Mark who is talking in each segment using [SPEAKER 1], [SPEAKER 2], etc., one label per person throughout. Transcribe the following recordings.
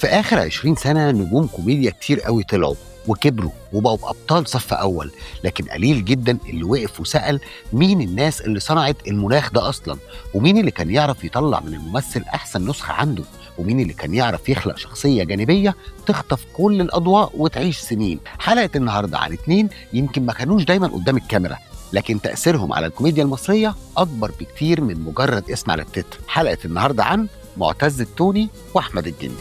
[SPEAKER 1] في آخر 20 سنة نجوم كوميديا كتير قوي طلعوا وكبروا وبقوا بأبطال صف أول. لكن قليل جدا اللي وقف وسأل مين الناس اللي صنعت المناخ ده أصلا، ومين اللي كان يعرف يطلع من الممثل أحسن نسخة عنده، ومين اللي كان يعرف يخلق شخصية جانبية تخطف كل الأضواء وتعيش سنين. حلقة النهاردة عن اتنين يمكن ما كانوش دايما قدام الكاميرا، لكن تأثيرهم على الكوميديا المصرية أكبر بكتير من مجرد اسم على التتر. حلقة النهاردة عن معتز التوني وأحمد الجندي.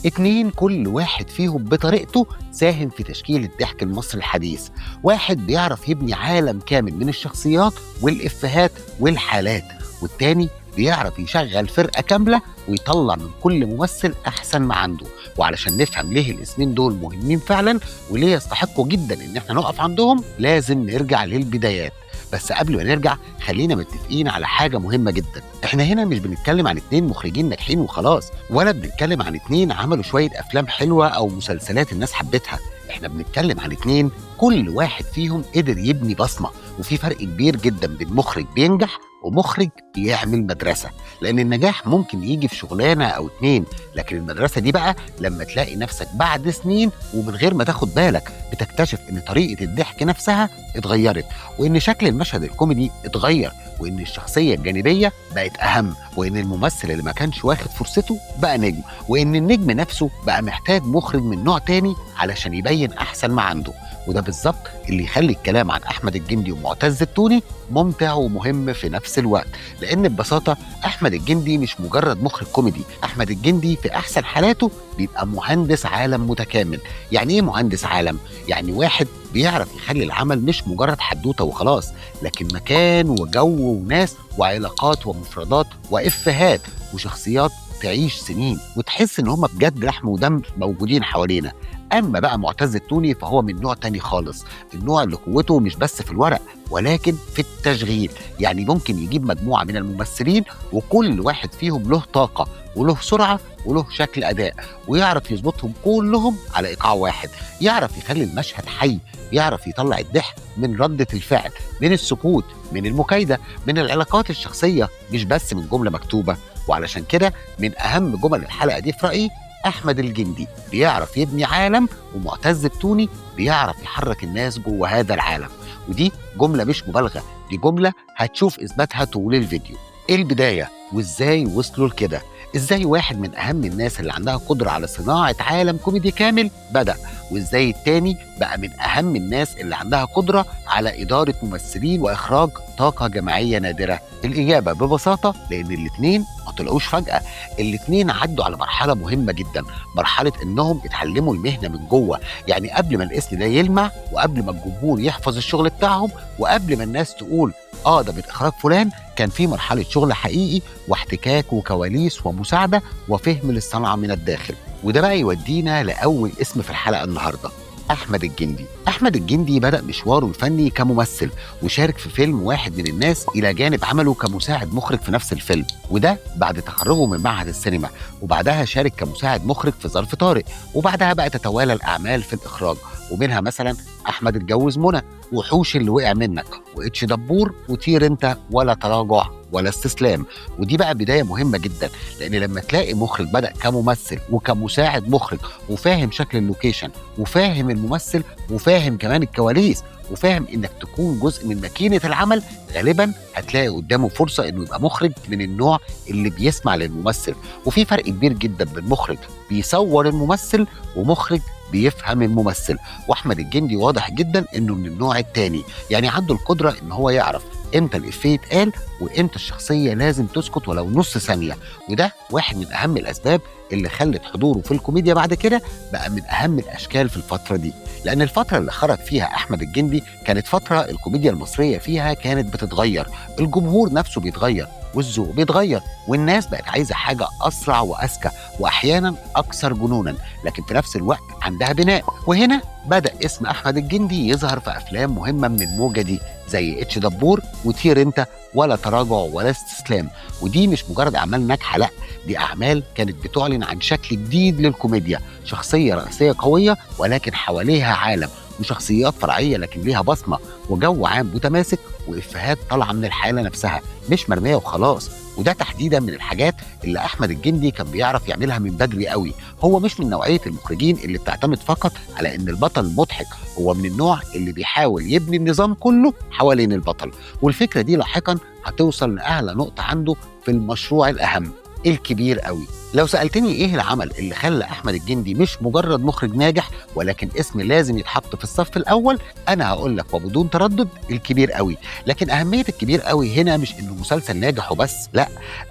[SPEAKER 1] اتنين كل واحد فيهم بطريقته ساهم في تشكيل الضحك المصري الحديث. واحد بيعرف يبني عالم كامل من الشخصيات والإفيهات والحالات، والتاني بيعرف يشغل فرقة كاملة ويطلع من كل ممثل أحسن ما عنده. وعلشان نفهم ليه الاسمين دول مهمين فعلا وليه يستحقوا جدا إن احنا نقف عندهم، لازم نرجع للبدايات. بس قبل ما نرجع خلينا متفقين على حاجة مهمة جدا. احنا هنا مش بنتكلم عن اتنين مخرجين ناجحين وخلاص، ولا بنتكلم عن اتنين عملوا شوية أفلام حلوة أو مسلسلات الناس حبتها. احنا بنتكلم عن اتنين كل واحد فيهم قدر يبني بصمة. وفي فرق كبير جدا بين مخرج بينجح ومخرج بيعمل مدرسة، لأن النجاح ممكن يجي في شغلانة أو اتنين، لكن المدرسة دي بقى لما تلاقي نفسك بعد سنين ومن غير ما تاخد بالك بتكتشف إن طريقة الضحك نفسها اتغيرت، وإن شكل المشهد الكوميدي اتغير، وإن الشخصية الجانبية بقت أهم، وإن الممثل اللي ما كانش واخد فرصته بقى نجم، وإن النجم نفسه بقى محتاج مخرج من نوع تاني علشان يبين أحسن ما عنده. وده بالظبط اللي يخلي الكلام عن أحمد الجندي ومعتز التوني ممتع ومهم في نفس الوقت. لأن ببساطة أحمد الجندي مش مجرد مخرج كوميدي، أحمد الجندي في أحسن حالاته بيبقى مهندس عالم متكامل. يعني إيه مهندس عالم؟ يعني واحد بيعرف يخلي العمل مش مجرد حدوتة وخلاص، لكن مكان وجو وناس وعلاقات ومفردات وإفيهات وشخصيات تعيش سنين وتحس إن هم بجد لحم ودم موجودين حوالينا. أما بقى معتز التوني فهو من نوع تاني خالص، النوع اللي قوته مش بس في الورق ولكن في التشغيل. يعني ممكن يجيب مجموعة من الممثلين وكل واحد فيهم له طاقة وله سرعة وله شكل أداء، ويعرف يظبطهم كلهم على إيقاع واحد. يعرف يخلي المشهد حي، يعرف يطلع الضحك من ردة الفعل، من السكوت، من المكايدة، من العلاقات الشخصية، مش بس من جملة مكتوبة. وعلشان كده من أهم جمل الحلقة دي في رأيي أحمد الجندي بيعرف يبني عالم، ومعتز التوني بيعرف يحرك الناس جوه هذا العالم. ودي جملة مش مبالغة، دي جملة هتشوف إثباتها طول الفيديو. إيه البداية وإزاي وصلوا لكده؟ إزاي واحد من أهم الناس اللي عندها قدرة على صناعة عالم كوميدي كامل بدأ، وإزاي التاني بقى من أهم الناس اللي عندها قدرة على إدارة ممثلين وإخراج طاقة جماعية نادرة؟ الإجابة ببساطة لأن الاتنين ما طلعوش فجأة، الاتنين عدوا على مرحلة مهمة جدا، مرحلة إنهم اتعلموا المهنة من جوه. يعني قبل ما الاسم ده يلمع، وقبل ما الجمهور يحفظ الشغل بتاعهم، وقبل ما الناس تقول ده من إخراج فلان، كان في مرحلة شغل حقيقي واحتكاك وكواليس ومساعدة وفهم للصنعة من الداخل. وده بقى يودينا لأول اسم في الحلقة النهاردة، أحمد الجندي. أحمد الجندي بدأ مشواره الفني كممثل، وشارك في فيلم واحد من الناس إلى جانب عمله كمساعد مخرج في نفس الفيلم، وده بعد تخرجه من معهد السينما. وبعدها شارك كمساعد مخرج في ظرف طارق، وبعدها بقى تتوالى الأعمال في الإخراج، ومنها مثلا أحمد اتجوز منى، وحوش اللي وقع منك، وإتش دبور، وطير انت، ولا تراجع ولا استسلام. ودي بقى بداية مهمة جدا، لأن لما تلاقي مخرج بدأ كممثل وكمساعد مخرج وفاهم شكل اللوكيشن وفاهم الممثل وفاهم كمان الكواليس وفاهم انك تكون جزء من ماكينة العمل، غالبا هتلاقي قدامه فرصة انه يبقى مخرج من النوع اللي بيسمع للممثل. وفي فرق كبير جدا بين مخرج بيصور الممثل ومخرج بيفهم الممثل. واحمد الجندي واضح جدا انه من النوع التاني، يعني عنده القدرة ان هو يعرف امتى الإفيه يتقال وامتى الشخصية لازم تسكت ولو نص ثانية. وده واحد من أهم الأسباب اللي خلت حضوره في الكوميديا بعد كده بقى من أهم الأشكال في الفترة دي، لأن الفترة اللي خرج فيها أحمد الجندي كانت فترة الكوميديا المصرية فيها كانت بتتغير، الجمهور نفسه بيتغير والذوق بيتغير، والناس بقت عايزة حاجة أسرع وأذكى وأحيانا أكثر جنونا، لكن في نفس الوقت عندها بناء. وهنا بدأ اسم أحمد الجندي يظهر في أفلام مهمة من الموجة دي زي إتش دبور وطير انت، ولا تراجع ولا استسلام. ودي مش مجرد أعمال ناجحة، لأ، دي أعمال كانت بتعلن عن شكل جديد للكوميديا، شخصية رئيسية قوية ولكن حواليها عالم، وشخصيات فرعيه لكن ليها بصمه، وجو عام متماسك، وافيهات طالعه من الحاله نفسها مش مرميه وخلاص. وده تحديدا من الحاجات اللي احمد الجندي كان بيعرف يعملها من بدري قوي. هو مش من نوعيه المخرجين اللي بتعتمد فقط على ان البطل مضحك، هو من النوع اللي بيحاول يبني النظام كله حوالين البطل. والفكره دي لاحقا هتوصل لاعلى نقطه عنده في المشروع الاهم، الكبير قوي. لو سألتني ايه العمل اللي خلى احمد الجندي مش مجرد مخرج ناجح ولكن اسم لازم يتحط في الصف الاول، انا هقول لك وبدون تردد الكبير قوي. لكن اهمية الكبير قوي هنا مش انه مسلسل ناجح وبس، لا،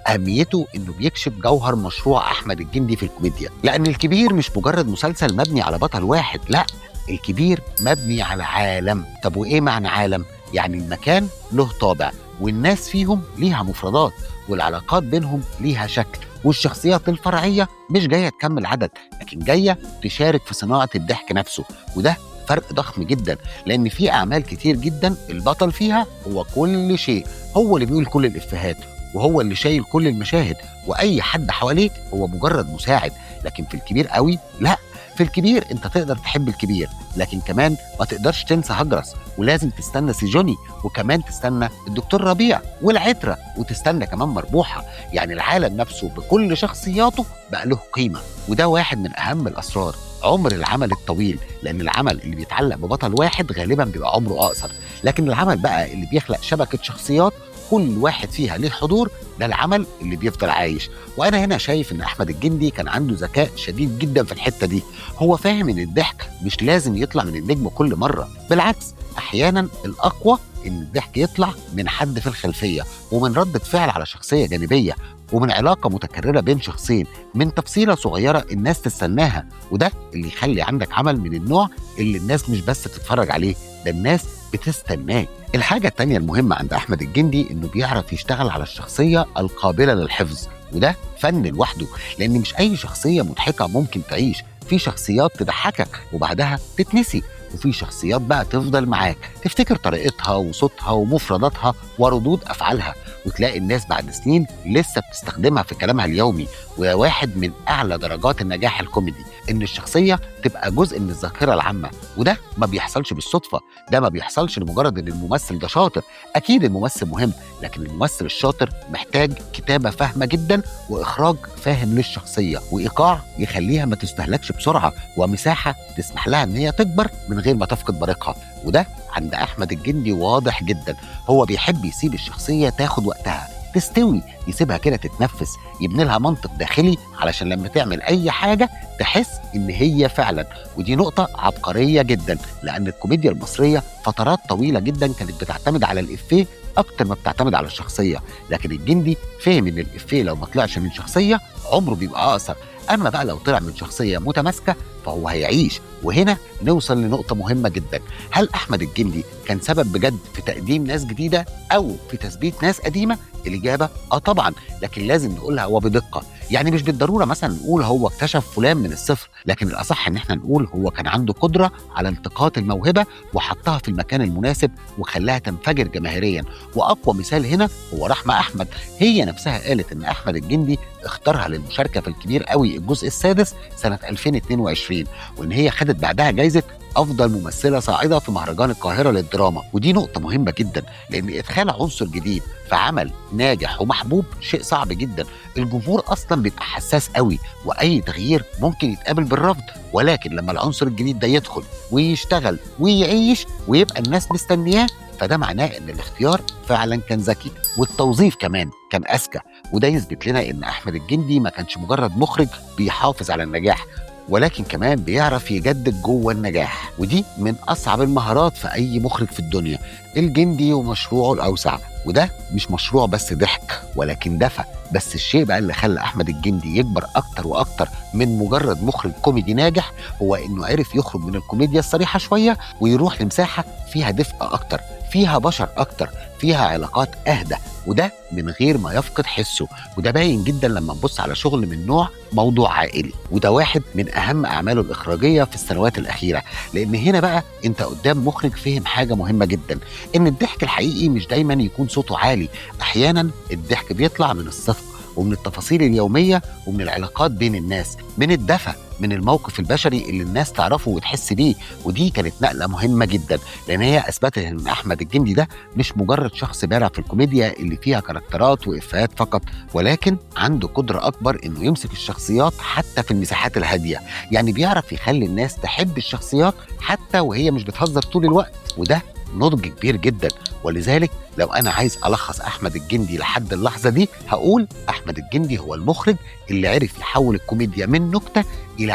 [SPEAKER 1] اهميته انه بيكشف جوهر مشروع احمد الجندي في الكوميديا. لان الكبير مش مجرد مسلسل مبني على بطل واحد، لا، الكبير مبني على عالم. طب وايه معنى عالم؟ يعني المكان له طابع، والناس فيهم ليها مفردات، والعلاقات بينهم ليها شكل، والشخصيات الفرعية مش جاية تكمل عدد لكن جاية تشارك في صناعة الضحك نفسه. وده فرق ضخم جدا، لأن في أعمال كتير جدا البطل فيها هو كل شيء، هو اللي بيقول كل الإفيهات، وهو اللي شايل كل المشاهد، وأي حد حواليك هو مجرد مساعد. لكن في الكبير قوي لا، في الكبير انت تقدر تحب الكبير لكن كمان ما تقدرش تنسى هجرس، ولازم تستنى سيجوني، وكمان تستنى الدكتور ربيع والعترة، وتستنى كمان مربوحة. يعني العالم نفسه بكل شخصياته بقى له قيمة. وده واحد من أهم الأسرار عمر العمل الطويل، لأن العمل اللي بيتعلق ببطل واحد غالبا بيبقى عمره أقصر، لكن العمل بقى اللي بيخلق شبكة شخصيات كل واحد فيها ليه حضور، ده العمل اللي بيفضل عايش. وانا هنا شايف ان احمد الجندي كان عنده ذكاء شديد جدا في الحته دي. هو فاهم ان الضحك مش لازم يطلع من النجم كل مره، بالعكس احيانا الاقوى ان الضحك يطلع من حد في الخلفيه، ومن ردة فعل على شخصيه جانبيه، ومن علاقه متكرره بين شخصين، من تفصيله صغيره الناس تستناها. وده اللي يخلي عندك عمل من النوع اللي الناس مش بس تتفرج عليه، ده الناس بتستناه. الحاجة التانية المهمة عند أحمد الجندي إنه بيعرف يشتغل على الشخصية القابلة للحفظ، وده فن لوحده، لأن مش أي شخصية مضحكة ممكن تعيش. في شخصيات تضحكك وبعدها تتنسي، وفي شخصيات بقى تفضل معاك، تفتكر طريقتها وصوتها ومفرداتها وردود أفعالها، وتلاقي الناس بعد سنين لسه بتستخدمها في كلامها اليومي. وده واحد من أعلى درجات النجاح الكوميدي، إن الشخصية تبقى جزء من الذاكرة العامة. وده ما بيحصلش بالصدفة، ده ما بيحصلش لمجرد إن الممثل ده شاطر. أكيد الممثل مهم، لكن الممثل الشاطر محتاج كتابة فاهمة جدا، وإخراج فاهم للشخصية، وإيقاع يخليها ما تستهلكش بسرعة، ومساحة تسمح لها إن هي تكبر من غير ما تفقد بريقها. وده عند أحمد الجندي واضح جدا. هو بيحب يسيب الشخصية تاخد وقتها تستوي، يسيبها كده تتنفس، يبني لها منطق داخلي علشان لما تعمل أي حاجة تحس إن هي فعلا. ودي نقطة عبقرية جدا، لأن الكوميديا المصرية فترات طويلة جدا كانت بتعتمد على الإفيه أكتر ما بتعتمد على الشخصية، لكن الجندي فهم إن الإفيه لو ما طلعش من شخصية عمره بيبقى أقصر، أما بقى لو طلع من شخصية متماسكة فهو هيعيش. وهنا نوصل لنقطة مهمة جدا، هل أحمد الجندي كان سبب بجد في تقديم ناس جديدة أو في تثبيت ناس قديمة؟ الإجابة طبعا، لكن لازم نقولها وبدقة. يعني مش بالضرورة مثلا نقول هو اكتشف فلان من الصفر، لكن الأصح إن احنا نقول هو كان عنده قدرة على التقاط الموهبة وحطها في المكان المناسب وخلاها تنفجر جماهيريا. وأقوى مثال هنا هو رحمة أحمد، هي نفسها قالت إن أحمد الجندي اختارها للمشاركة في الكبير قوي الجزء السادس سنة 2022، وإن هي خدت بعدها جايزة أفضل ممثلة صاعدة في مهرجان القاهرة للدراما. ودي نقطة مهمة جدا، لأن إدخال عنصر جديد في عمل ناجح ومحبوب شيء صعب جدا. الجمهور أصلا بيبقى حساس قوي، وأي تغيير ممكن يتقابل بالرفض، ولكن لما العنصر الجديد ده يدخل ويشتغل ويعيش ويبقى الناس مستنياه، فده معناه إن الاختيار فعلا كان ذكي، والتوظيف كمان كان أذكى. وده يثبت لنا إن أحمد الجندي ما كانش مجرد مخرج بيحافظ على النجاح، ولكن كمان بيعرف يجدد جوه النجاح. ودي من أصعب المهارات في أي مخرج في الدنيا. الجندي ومشروعه الأوسع، وده مش مشروع بس ضحك ولكن دفى. بس الشيء بقى اللي خلى أحمد الجندي يكبر أكتر وأكتر من مجرد مخرج كوميدي ناجح، هو إنه عرف يخرج من الكوميديا الصريحة شوية ويروح لمساحة فيها دفء أكتر، فيها بشر أكتر، فيها علاقات أهدى، وده من غير ما يفقد حسه. وده باين جدا لما نبص على شغل من نوع موضوع عائلي، وده واحد من أهم أعماله الإخراجية في السنوات الأخيرة. لأن هنا بقى أنت قدام مخرج فهم حاجة مهمة جدا، إن الضحك الحقيقي مش دايما يكون صوته عالي، أحيانا الضحك بيطلع من الصدق ومن التفاصيل اليومية ومن العلاقات بين الناس، من الدفى من الموقف البشري اللي الناس تعرفه وتحس بيه. ودي كانت نقلة مهمة جدا، لأن هي أثبتت إن أحمد الجندي ده مش مجرد شخص بارع في الكوميديا اللي فيها كاركترات وإفيهات فقط، ولكن عنده قدرة أكبر إنه يمسك الشخصيات حتى في المساحات الهادية. يعني بيعرف يخلي الناس تحب الشخصيات حتى وهي مش بتهزر طول الوقت، وده نضج كبير جدا. ولذلك لو أنا عايز ألخص أحمد الجندي لحد اللحظة دي، هقول أحمد الجندي هو المخرج اللي عرف يحول الكوميديا من نكتة إلى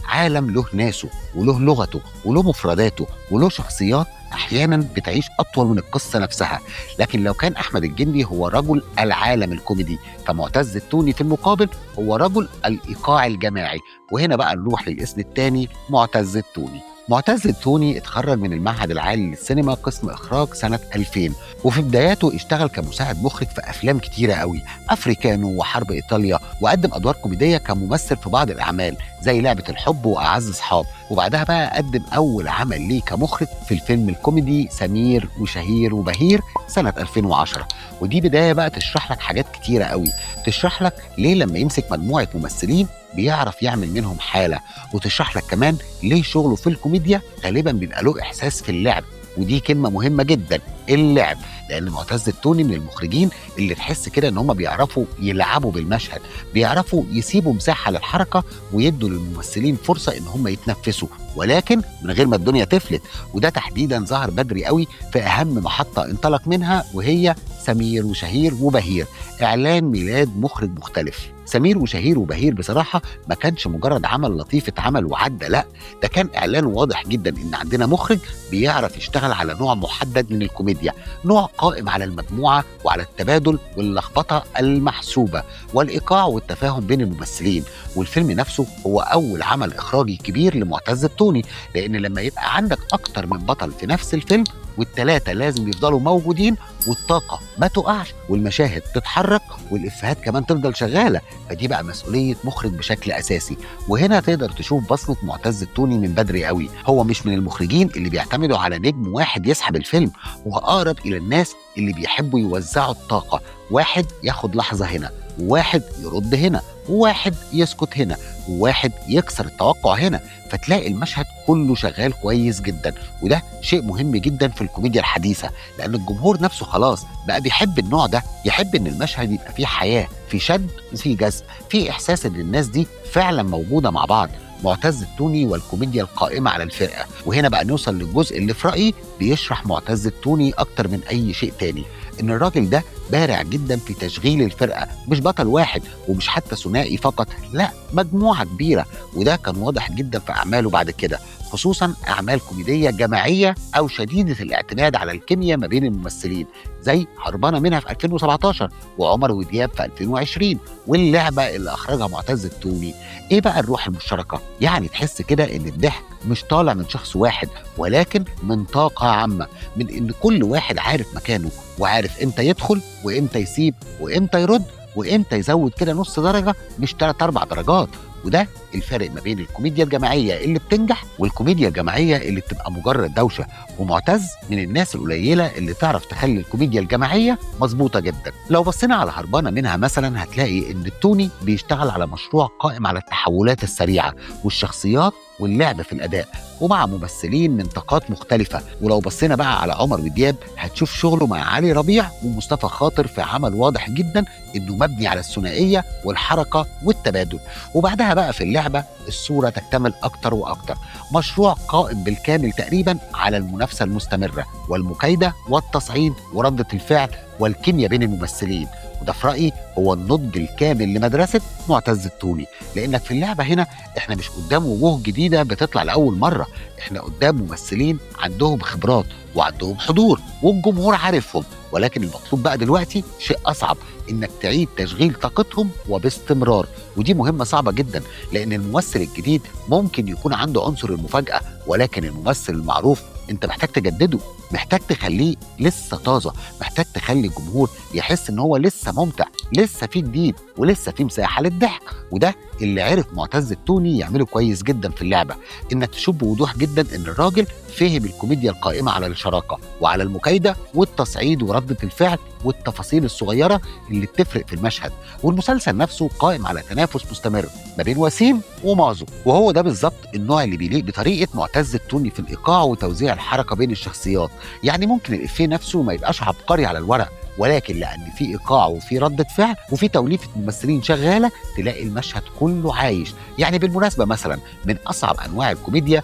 [SPEAKER 1] عالم له ناسه وله لغته وله مفرداته وله شخصيات أحيانا بتعيش أطول من القصة نفسها. لكن لو كان أحمد الجندي هو رجل العالم الكوميدي، فمعتز التوني في المقابل هو رجل الإيقاع الجماعي. وهنا بقى نروح للاسم الثاني، معتز التوني. معتز التوني اتخرج من المعهد العالي للسينما قسم إخراج سنة 2000، وفي بداياته اشتغل كمساعد مخرج في أفلام كتيرة قوي، أفريكانو وحرب إيطاليا، وقدم أدوار كوميدية كممثل في بعض الأعمال زي لعبة الحب وأعز أصحاب. وبعدها بقى قدم أول عمل ليه كمخرج في الفيلم الكوميدي سمير وشهير وبهير سنة 2010. ودي بداية بقى تشرح لك حاجات كتيرة قوي، تشرح لك ليه لما يمسك مجموعة ممثلين بيعرف يعمل منهم حالة، وتشرح لك كمان ليه شغله في الكوميديا غالبا بيبقى له إحساس في اللعب. ودي كلمة مهمة جدا، اللعب، لأن معتز التوني من المخرجين اللي تحس كده إن هم بيعرفوا يلعبوا بالمشهد، بيعرفوا يسيبوا مساحة للحركة ويدوا للممثلين فرصة إن هم يتنفسوا، ولكن من غير ما الدنيا تفلت. وده تحديدا ظهر بدري قوي في أهم محطة انطلق منها، وهي سمير وشهير وبهير، إعلان ميلاد مخرج مختلف. سمير وشهير وبهير بصراحة ما كانش مجرد عمل لطيف اتعمل وعدى، لا، ده كان إعلان واضح جدا إن عندنا مخرج بيعرف يشتغل على نوع محدد من الكوميديا، نوع قائم على المجموعة وعلى التبادل واللخبطة المحسوبة والإيقاع والتفاهم بين الممثلين. والفيلم نفسه هو أول عمل إخراجي كبير لمعتز التوني، لأن لما يبقى عندك أكتر من بطل في نفس الفيلم والتلاتة لازم يفضلوا موجودين والطاقة ما تقعش والمشاهد تتحرك والإفيهات كمان تفضل شغالة، فدي بقى مسؤولية مخرج بشكل أساسي. وهنا تقدر تشوف بصمة معتز التوني من بدري قوي. هو مش من المخرجين اللي بيعتمدوا على نجم واحد يسحب الفيلم، هو أقرب إلى الناس اللي بيحبوا يوزعوا الطاقة، واحد ياخد لحظة هنا، وواحد يرد هنا، وواحد يسكت هنا، وواحد يكسر التوقع هنا، فتلاقي المشهد كله شغال كويس جدا. وده شيء مهم جدا في الكوميديا الحديثة، لأن الجمهور نفسه خلاص بقى بيحب النوع ده، يحب إن المشهد يبقى فيه حياة، في شد وفي جذب، في إحساس إن الناس دي فعلا موجودة مع بعض. معتز التوني والكوميديا القائمة على الفرقة. وهنا بقى نوصل للجزء اللي في رأيي بيشرح معتز التوني أكتر من أي شيء تاني، إن الراجل ده بارع جدا في تشغيل الفرقة، مش بطل واحد ومش حتى ثنائي فقط، لا، مجموعة كبيرة. وده كان واضح جدا في أعماله بعد كده، خصوصا أعمال كوميدية جماعية أو شديدة الاعتماد على الكيمياء ما بين الممثلين، زي هربانة منها في 2017 وعمر ودياب في 2020 واللعبة اللي أخرجها معتز التوني. إيه بقى الروح المشتركة؟ يعني تحس كده إن الضحك مش طالع من شخص واحد، ولكن من طاقة عامة، من إن كل واحد عارف مكانه وعارف إمتى يدخل وإمتى يسيب وإمتى يرد وإمتى يزود كده نص درجة مش 3-4 درجات. وده الفرق ما بين الكوميديا الجماعية اللي بتنجح والكوميديا الجماعية اللي بتبقى مجرد دوشة. ومعتز من الناس القليلة اللي تعرف تخلي الكوميديا الجماعية مظبوطة جدا. لو بصينا على هربانة منها مثلا هتلاقي ان التوني بيشتغل على مشروع قائم على التحولات السريعة والشخصيات واللعب في الأداء، ومع ممثلين من طاقات مختلفة. ولو بصينا بقى على عمر ودياب هتشوف شغله مع علي ربيع ومصطفى خاطر في عمل واضح جدا انه مبني على الثنائية والحركة والتبادل. وبعدها بقى في اللعبة الصورة تكتمل أكتر وأكتر، مشروع قائم بالكامل تقريبا على المنافسة المستمرة والمكايدة والتصعيد وردة الفعل والكيمياء بين الممثلين. وده في رأيي هو النضج الكامل لمدرسة معتز التوني، لأنك في اللعبة هنا احنا مش قدام وجوه جديدة بتطلع لأول مرة، احنا قدام ممثلين عندهم خبرات وعندهم حضور والجمهور عارفهم. ولكن المطلوب بقى دلوقتي شيء أصعب، إنك تعيد تشغيل طاقتهم وباستمرار. ودي مهمة صعبة جدا، لأن الممثل الجديد ممكن يكون عنده عنصر المفاجأة، ولكن الممثل المعروف انت محتاج تجدده، محتاج تخليه لسه طازة، محتاج تخلي الجمهور يحس ان هو لسه ممتع، لسه في جديد ولسه في مساحه للضحك. وده اللي عرف معتز التوني يعمله كويس جدا في اللعبه، انك تشوف بوضوح جدا ان الراجل فهم الكوميديا القائمه على الشراكه وعلى المكايده والتصعيد ورده الفعل والتفاصيل الصغيره اللي بتفرق في المشهد. والمسلسل نفسه قائم على تنافس مستمر ما بين وسيم ومازو، وهو ده بالظبط النوع اللي بيليق بطريقه معتز التوني في الايقاع وتوزيع الحركه بين الشخصيات. يعني ممكن الافيه نفسه ما يبقاش عبقري على الورق، ولكن لان في ايقاع وفي رده فعل وفي توليفه ممثلين شغاله تلاقي المشهد كله عايش. يعني بالمناسبه مثلا من اصعب انواع الكوميديا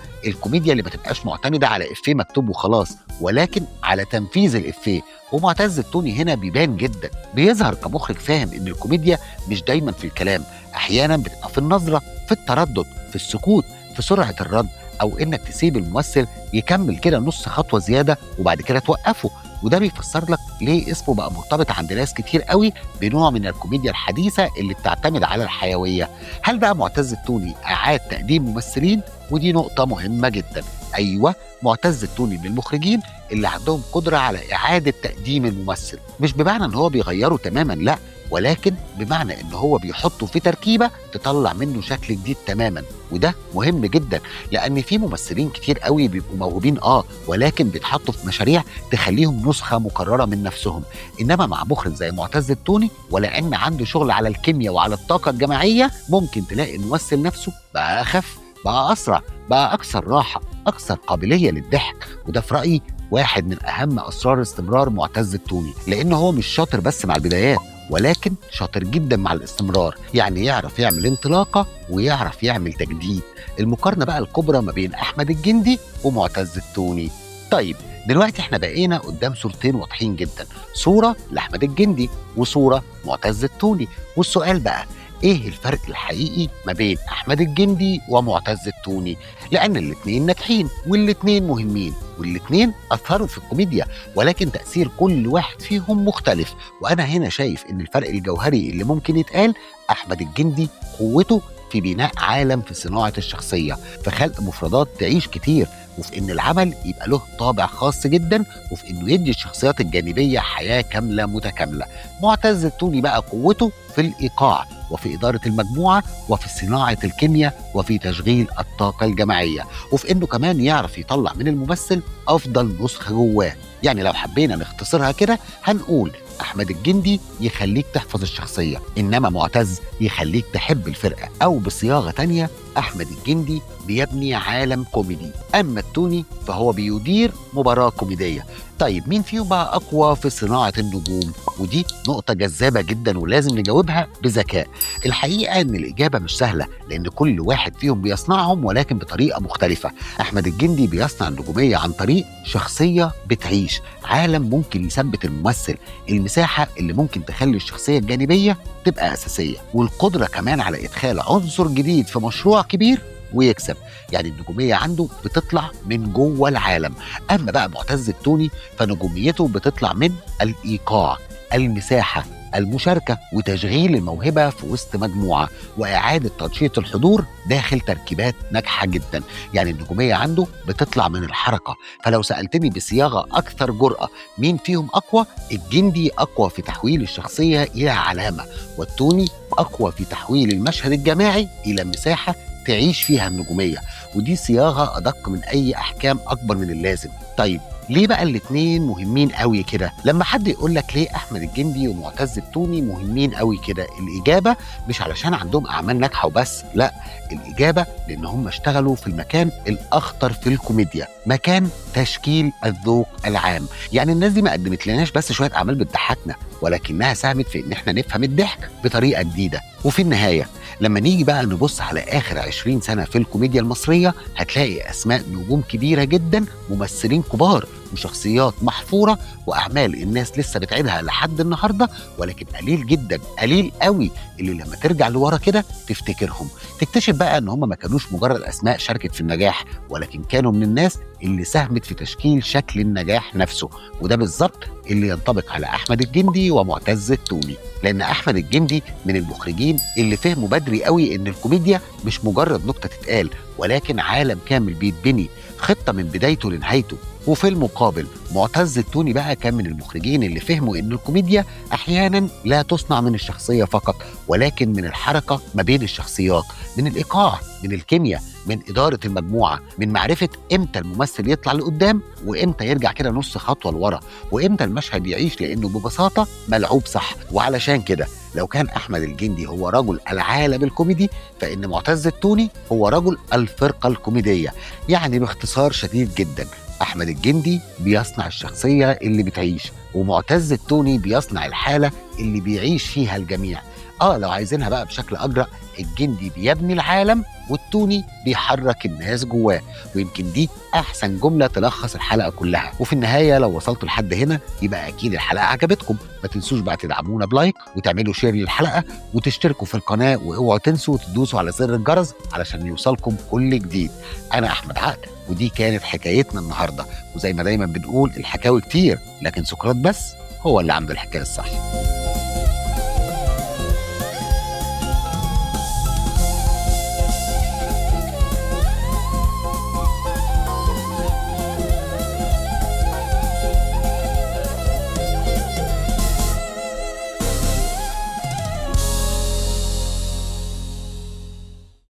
[SPEAKER 1] اللي ما تبقاش معتمده على افيه مكتوب وخلاص، ولكن على تنفيذ الافيه. ومعتز التوني هنا بيبان جدا، بيظهر كمخرج فاهم ان الكوميديا مش دايما في الكلام، احيانا بتبقى في النظره، في التردد، في السكوت، في سرعه الرد، او انك تسيب الممثل يكمل كده نص خطوه زياده وبعد كده توقفه. وده بيفسر لك ليه اسمه بقى مرتبط عند ناس كتير قوي بنوع من الكوميديا الحديثه اللي بتعتمد على الحيويه. هل بقى معتز التوني اعاد تقديم ممثلين؟ ودي نقطه مهمه جدا. ايوه، معتز التوني من المخرجين اللي عندهم قدره على اعاده تقديم الممثل، مش بمعنى ان هو بيغيره تماما، لا، ولكن بمعنى ان هو بيحطه في تركيبه تطلع منه شكل جديد تماما. وده مهم جدا، لان في ممثلين كتير قوي بيبقوا موهوبين ولكن بيتحطوا في مشاريع تخليهم نسخه مكرره من نفسهم. انما مع مخرج زي معتز التوني، ولان عنده شغل على الكيمياء وعلى الطاقه الجماعيه، ممكن تلاقي الممثل نفسه بقى اخف، بقى اسرع، بقى اكثر راحه، اكثر قابليه للضحك. وده في رايي واحد من اهم اسرار استمرار معتز التوني، لانه هو مش شاطر بس مع البدايات، ولكن شاطر جدا مع الاستمرار. يعني يعرف يعمل انطلاقه ويعرف يعمل تجديد. المقارنه بقى الكبرى ما بين احمد الجندي ومعتز التوني. طيب دلوقتي احنا بقينا قدام صورتين واضحين جدا، صوره لاحمد الجندي وصوره معتز التوني. والسؤال بقى، ايه الفرق الحقيقي ما بين احمد الجندي ومعتز التوني؟ لان الاتنين ناجحين والاتنين مهمين والاتنين اثروا في الكوميديا، ولكن تاثير كل واحد فيهم مختلف. وانا هنا شايف ان الفرق الجوهري اللي ممكن يتقال، احمد الجندي قوته في بناء عالم، في صناعه الشخصيه، في خلق مفردات تعيش كتير، وفي ان العمل يبقى له طابع خاص جدا، وفي انه يدي الشخصيات الجانبيه حياه كامله متكامله. معتز التوني بقى قوته في الايقاع، وفي إدارة المجموعة، وفي صناعة الكيمياء، وفي تشغيل الطاقة الجماعية، وفي إنه كمان يعرف يطلع من الممثل أفضل نسخة جواه. يعني لو حبينا نختصرها كده هنقول أحمد الجندي يخليك تحفظ الشخصية، إنما معتز يخليك تحب الفرقة، أو بصياغة تانية أحمد الجندي بيبني عالم كوميدي، أما التوني فهو بيدير مباراة كوميدية. طيب مين فيهم بقى أقوى في صناعة النجوم؟ ودي نقطة جذابة جدا ولازم نجاوبها بذكاء. الحقيقة إن الإجابة مش سهلة، لأن كل واحد فيهم بيصنعهم ولكن بطريقة مختلفة. أحمد الجندي بيصنع النجومية عن طريق شخصية بتعيش، عالم ممكن يثبت الممثل، المساحة اللي ممكن تخلي الشخصية الجانبية تبقى أساسية، والقدرة كمان على إدخال عنصر جديد في مشروع كبير ويكسب. يعني النجومية عنده بتطلع من جوه العالم. أما بقى معتز التوني فنجوميته بتطلع من الإيقاع، المساحة، المشاركة، وتشغيل الموهبة في وسط مجموعة، وإعادة تنشيط الحضور داخل تركيبات ناجحة جدا. يعني النجومية عنده بتطلع من الحركة. فلو سألتني بصياغة أكثر جرأة مين فيهم أقوى، الجندي أقوى في تحويل الشخصية إلى علامة، والتوني أقوى في تحويل المشهد الجماعي إلى مساحة تعيش فيها النجومية. ودي صياغة أدق من أي أحكام أكبر من اللازم. طيب ليه بقى الاتنين مهمين قوي كده؟ لما حد يقول لك ليه احمد الجندي ومعتز التوني مهمين قوي كده، الاجابه مش علشان عندهم اعمال ناجحه وبس، لا، الاجابه لان هم اشتغلوا في المكان الاخطر في الكوميديا، مكان تشكيل الذوق العام. يعني الناس دي ما قدمت لناش بس شويه اعمال بتضحكنا، ولكنها ساهمت في ان احنا نفهم الضحك بطريقه جديده. وفي النهايه لما نيجي بقى نبص على آخر 20 سنة في الكوميديا المصرية، هتلاقي أسماء نجوم كبيرة جدا، ممثلين كبار، وشخصيات محفورة، وأعمال الناس لسه بتعيدها لحد النهاردة، ولكن قليل جدا، قليل قوي اللي لما ترجع لورا كده تفتكرهم، تكتشف بقى ان هم ما كانوش مجرد أسماء شاركت في النجاح، ولكن كانوا من الناس اللي ساهمت في تشكيل شكل النجاح نفسه. وده بالظبط اللي ينطبق على أحمد الجندي ومعتز التوني، لأن أحمد الجندي من المخرجين اللي فهموا بدري قوي إن الكوميديا مش مجرد نكتة تتقال، ولكن عالم كامل بيتبني، خطة من بدايته لنهايته. وفي المقابل معتز التوني بقى كان من المخرجين اللي فهموا ان الكوميديا احيانا لا تصنع من الشخصيه فقط، ولكن من الحركه ما بين الشخصيات، من الايقاع، من الكيمياء، من اداره المجموعه، من معرفه امتى الممثل يطلع لقدام وامتى يرجع كده نص خطوه لورا، وامتى المشهد يعيش لانه ببساطه ملعوب صح. وعلشان كده لو كان احمد الجندي هو رجل العالم الكوميدي، فان معتز التوني هو رجل الفرقه الكوميديه. يعني باختصار شديد جدا، احمد الجندي بيصنع الشخصيه اللي بتعيش، ومعتز التوني بيصنع الحاله اللي بيعيش فيها الجميع. لو عايزينها بقى بشكل اجرأ، الجندي بيبني العالم والتوني بيحرك الناس جواه. ويمكن دي احسن جمله تلخص الحلقه كلها. وفي النهايه لو وصلتوا لحد هنا يبقى اكيد الحلقه عجبتكم. ما تنسوش بقى تدعمونا بلايك وتعملوا شير للحلقه وتشتركوا في القناه، واوعوا تنسوا تدوسوا على زر الجرس علشان يوصلكم كل جديد. انا احمد عقل، ودي كانت حكايتنا النهارده. وزي ما دايما بنقول، الحكاوي كتير لكن سقراط بس هو اللي عنده الحكايه الصح.